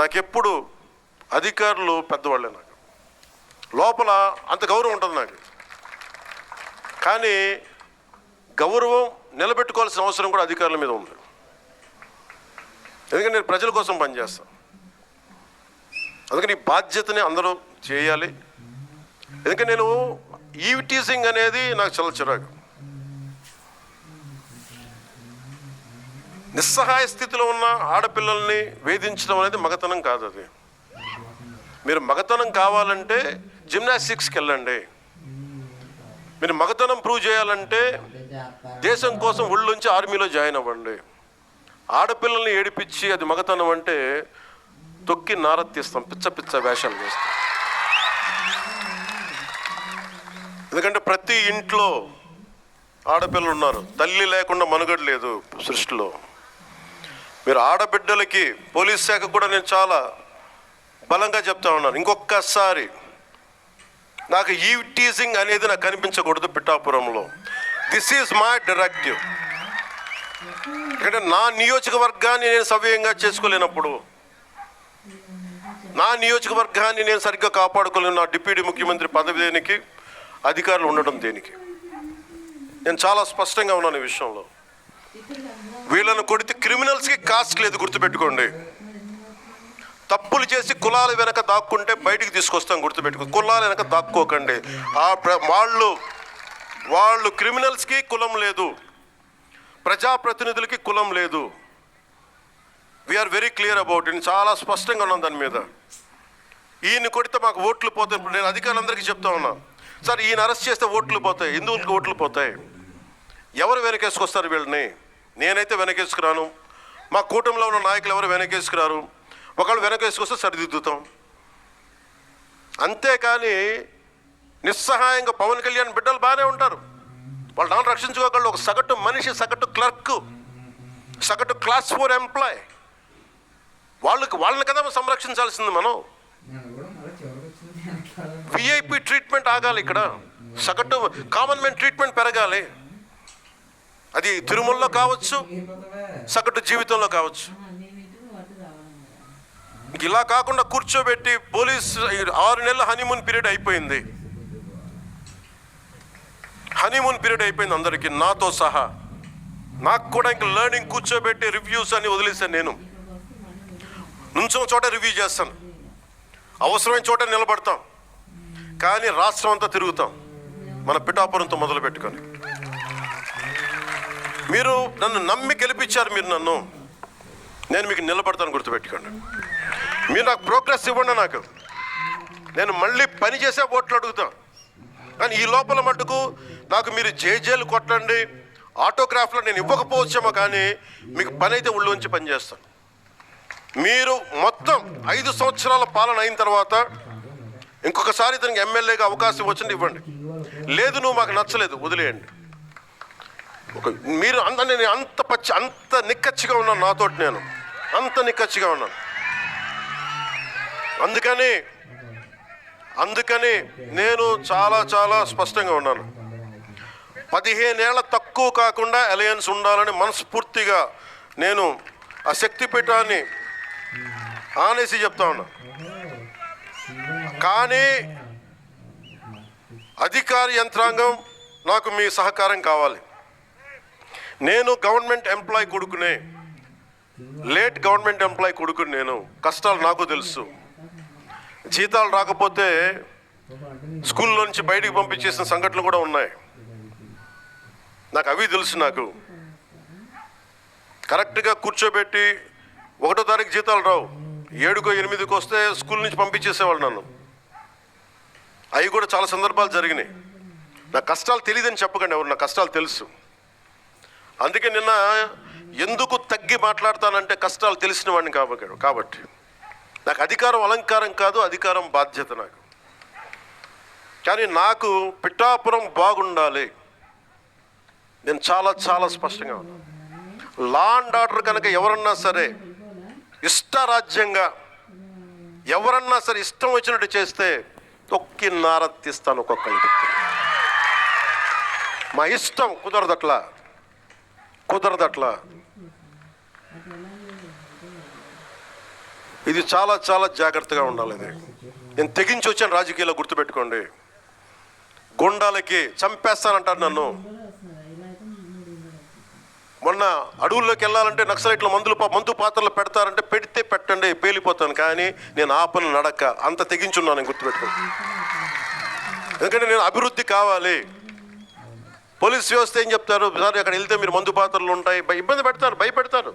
నాకెప్పుడు అధికారులు పెద్దవాళ్ళే, నాకు లోపల అంత గౌరవం ఉంటుంది నాకు. కానీ గౌరవం నిలబెట్టుకోవాల్సిన అవసరం కూడా అధికారుల మీద ఉంది. ఎందుకంటే నేను ప్రజల కోసం పనిచేస్తాను. అందుకని ఈ బాధ్యతని అందరూ చేయాలి. ఎందుకంటే నేను ఈవ్ టీజింగ్ అనేది నాకు చాలా చిరాకు. నిస్సహాయ స్థితిలో ఉన్న ఆడపిల్లల్ని వేధించడం అనేది మగతనం కాదు. అది మీరు మగతనం కావాలంటే జిమ్నాస్టిక్స్కి వెళ్ళండి. మీరు మగతనం ప్రూవ్ చేయాలంటే దేశం కోసం ఒళ్ళుంచి ఆర్మీలో జాయిన్ అవ్వండి. ఆడపిల్లల్ని ఏడిపించి అది మగతనం అంటే తొక్కి నారత్తిస్తాం, పిచ్చ పిచ్చ వేషాలు చేస్తాం. ఎందుకంటే ప్రతి ఇంట్లో ఆడపిల్లలు ఉన్నారు. తల్లి లేకుండా మనుగడ లేదు సృష్టిలో. మీరు ఆడబిడ్డలకి పోలీస్ శాఖ కూడా నేను చాలా బలంగా చెప్తా ఉన్నాను, ఇంకొకసారి నాకు ఈవ్ టీజింగ్ అనేది నాకు కనిపించకూడదు పిఠాపురంలో. This is my directive. ఎందుకంటే నా నియోజకవర్గాన్ని నేను సవ్యంగా చేసుకోలేనప్పుడు, నా నియోజకవర్గాన్ని నేను సరిగ్గా కాపాడుకోలేను, నా డిప్యూటీ ముఖ్యమంత్రి పదవి దేనికి, అధికారులు ఉండడం దేనికి? నేను చాలా స్పష్టంగా ఉన్నాను ఈ విషయంలో. వీళ్ళను కొడితే క్రిమినల్స్కి కాస్ట్ లేదు, గుర్తుపెట్టుకోండి. తప్పులు చేసి కులాల వెనక దాక్కుంటే బయటికి తీసుకొస్తాం, గుర్తుపెట్టుకో. కులాల వెనక దాక్కోకండి. వాళ్ళు క్రిమినల్స్కి కులం లేదు, ప్రజాప్రతినిధులకి కులం లేదు. We are very clear about it. చాలా స్పష్టంగా ఉన్నాం దాని మీద. ఈయన కొడితే మాకు ఓట్లు పోతాయి. నేను అధికారులందరికీ చెప్తా ఉన్నా, సార్ ఈయన అరెస్ట్ చేస్తే ఓట్లు పోతాయి. హిందువులకి ఓట్లు పోతాయి. ఎవరు వెనకేసుకొస్తారు వీళ్ళని? నేనైతే వెనకేసుకురాను. మా కూటమిలో ఉన్న నాయకులు ఎవరు వెనకేసుకురారు. ఒకళ్ళు వెనకేసుకొస్తే సరిదిద్దుతాం. అంతేకాని నిస్సహాయంగా పవన్ కళ్యాణ్ బిడ్డలు బాగానే ఉంటారు, వాళ్ళు నాన్న రక్షించుకోగలరు. ఒక సగటు మనిషి, సగటు క్లర్క్, సగటు క్లాస్ 4 ఎంప్లాయ్, వాళ్ళని కదా సంరక్షించాల్సింది మనం. విఐపి ట్రీట్మెంట్ ఆగాలి ఇక్కడ. సగటు కామన్ మ్యాన్ ట్రీట్మెంట్ పెరగాలి. అది తిరుమలలో కావచ్చు, సగటు జీవితంలో కావచ్చు. ఇలా కాకుండా కూర్చోబెట్టి పోలీస్ 6 నెలల హనీమూన్ పీరియడ్ అయిపోయింది. హనీమూన్ పీరియడ్ అయిపోయింది అందరికీ, నాతో సహా. నాకు కూడా ఇంక లెర్నింగ్ కూర్చోబెట్టి రివ్యూస్ అని వదిలేసాను. నేను నుంచో చోట రివ్యూ చేస్తాను, అవసరమైన చోట నిలబడతాం. కానీ రాష్ట్రం అంతా తిరుగుతాం, మన పిఠాపురంతో మొదలు పెట్టుకొని. మీరు నన్ను నమ్మి గెలిపించారు, మీరు నన్ను, నేను మీకు నిలబడతాను, గుర్తుపెట్టుకోండి. మీరు నాకు ప్రోగ్రెస్ ఇవ్వండి, నేను మళ్ళీ పని చేసే ఓట్లు అడుగుతాను. కానీ ఈ లోపల మటుకు నాకు మీరు జేజేలు కొట్టండి, ఆటోగ్రాఫ్లో నేను ఇవ్వకపోవచ్చేమో, కానీ మీకు పని అయితే ఉళ్ళు ఉంచి పని చేస్తాను. మీరు మొత్తం 5 సంవత్సరాల పాలన అయిన తర్వాత ఇంకొకసారి ఇతనికి ఎమ్మెల్యేగా అవకాశం వచ్చింది ఇవ్వండి. లేదు నువ్వు మాకు నచ్చలేదు వదిలేయండి. మీరు నేను అంత నిక్కచ్చిగా ఉన్నాను, నాతోటి నేను అంత నిక్కచ్చిగా ఉన్నాను. అందుకని నేను చాలా స్పష్టంగా ఉన్నాను. 15 ఏళ్ల తక్కువ కాకుండా అలయన్స్ ఉండాలని మనస్ఫూర్తిగా నేను ఆ శక్తిపీఠాన్ని ఆనేసి చెప్తా ఉన్నా. కానీ అధికార యంత్రాంగం నాకు మీ సహకారం కావాలి. నేను గవర్నమెంట్ ఎంప్లాయ్ కొడుకునే, లేట్ గవర్నమెంట్ ఎంప్లాయ్ కొడుకుని. నేను కష్టాలు నాకు తెలుసు. జీతాలు రాకపోతే స్కూల్లో నుంచి బయటికి పంపించేసిన సంఘటనలు కూడా ఉన్నాయి, నాకు అవి తెలుసు. నాకు కరెక్ట్గా కూర్చోబెట్టి 1వ తారీఖు జీతాలు రావు, 7కో 8కో వస్తే స్కూల్ నుంచి పంపించేసేవాళ్ళు నన్ను. అవి కూడా చాలా సందర్భాలు జరిగినాయి. నా కష్టాలు తెలియదని చెప్పకండి ఎవరు, నా కష్టాలు తెలుసు. అందుకే నిన్న ఎందుకు తగ్గి మాట్లాడతానంటే కష్టాలు తెలిసిన వాడిని కాబట్టి. నాకు అధికారం అలంకారం కాదు, అధికారం బాధ్యత నాకు. కానీ నాకు పిఠాపురం బాగుండాలి. నేను చాలా స్పష్టంగా ఉన్నాను. లా అండ్ ఆర్డర్ కనుక ఎవరన్నా సరే ఇష్టరాజ్యంగా ఎవరన్నా సరే ఇష్టం వచ్చినట్టు చేస్తే తొక్కి నారత్తిస్తాను ఒక్కొక్కరికి. మా ఇష్టం కుదరదట్లా. ఇది చాలా చాలా జాగ్రత్తగా ఉండాలి. ఇది నేను తెగించి వచ్చాను రాజకీయాల్లో, గుర్తుపెట్టుకోండి. గుండాలకి చంపేస్తానంటారు నన్ను. మొన్న అడవుల్లోకి వెళ్ళాలంటే నక్సలైట్లు మందు పాత్రలు పెడతారంటే పెడితే పెట్టండి, పేలిపోతాను, కానీ నేను ఆపను నడక. అంత తెగించున్నాను, గుర్తుపెట్టుకోండి. ఎందుకంటే నేను అభివృద్ధి కావాలి. పోలీస్ వ్యవస్థ ఏం చెప్తారు, సార్ అక్కడ వెళ్తే మీరు మందు పాత్రలు ఉంటాయి, ఇబ్బంది పెడతారు, భయపెడతారు.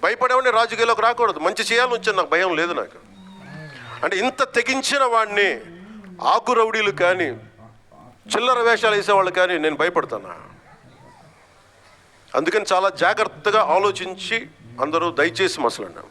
భయపడేవాడిని రాజకీయాల్లోకి రాకూడదు. మంచి చేయాలని వచ్చాను, నాకు భయం లేదు. నాకు అంటే ఇంత తెగించిన వాడిని ఆకు రౌడీలు కానీ చిల్లర వేషాలు వేసేవాళ్ళు కానీ నేను భయపడతానా? అందుకని చాలా జాగ్రత్తగా ఆలోచించి అందరూ దయచేసి మసలండి.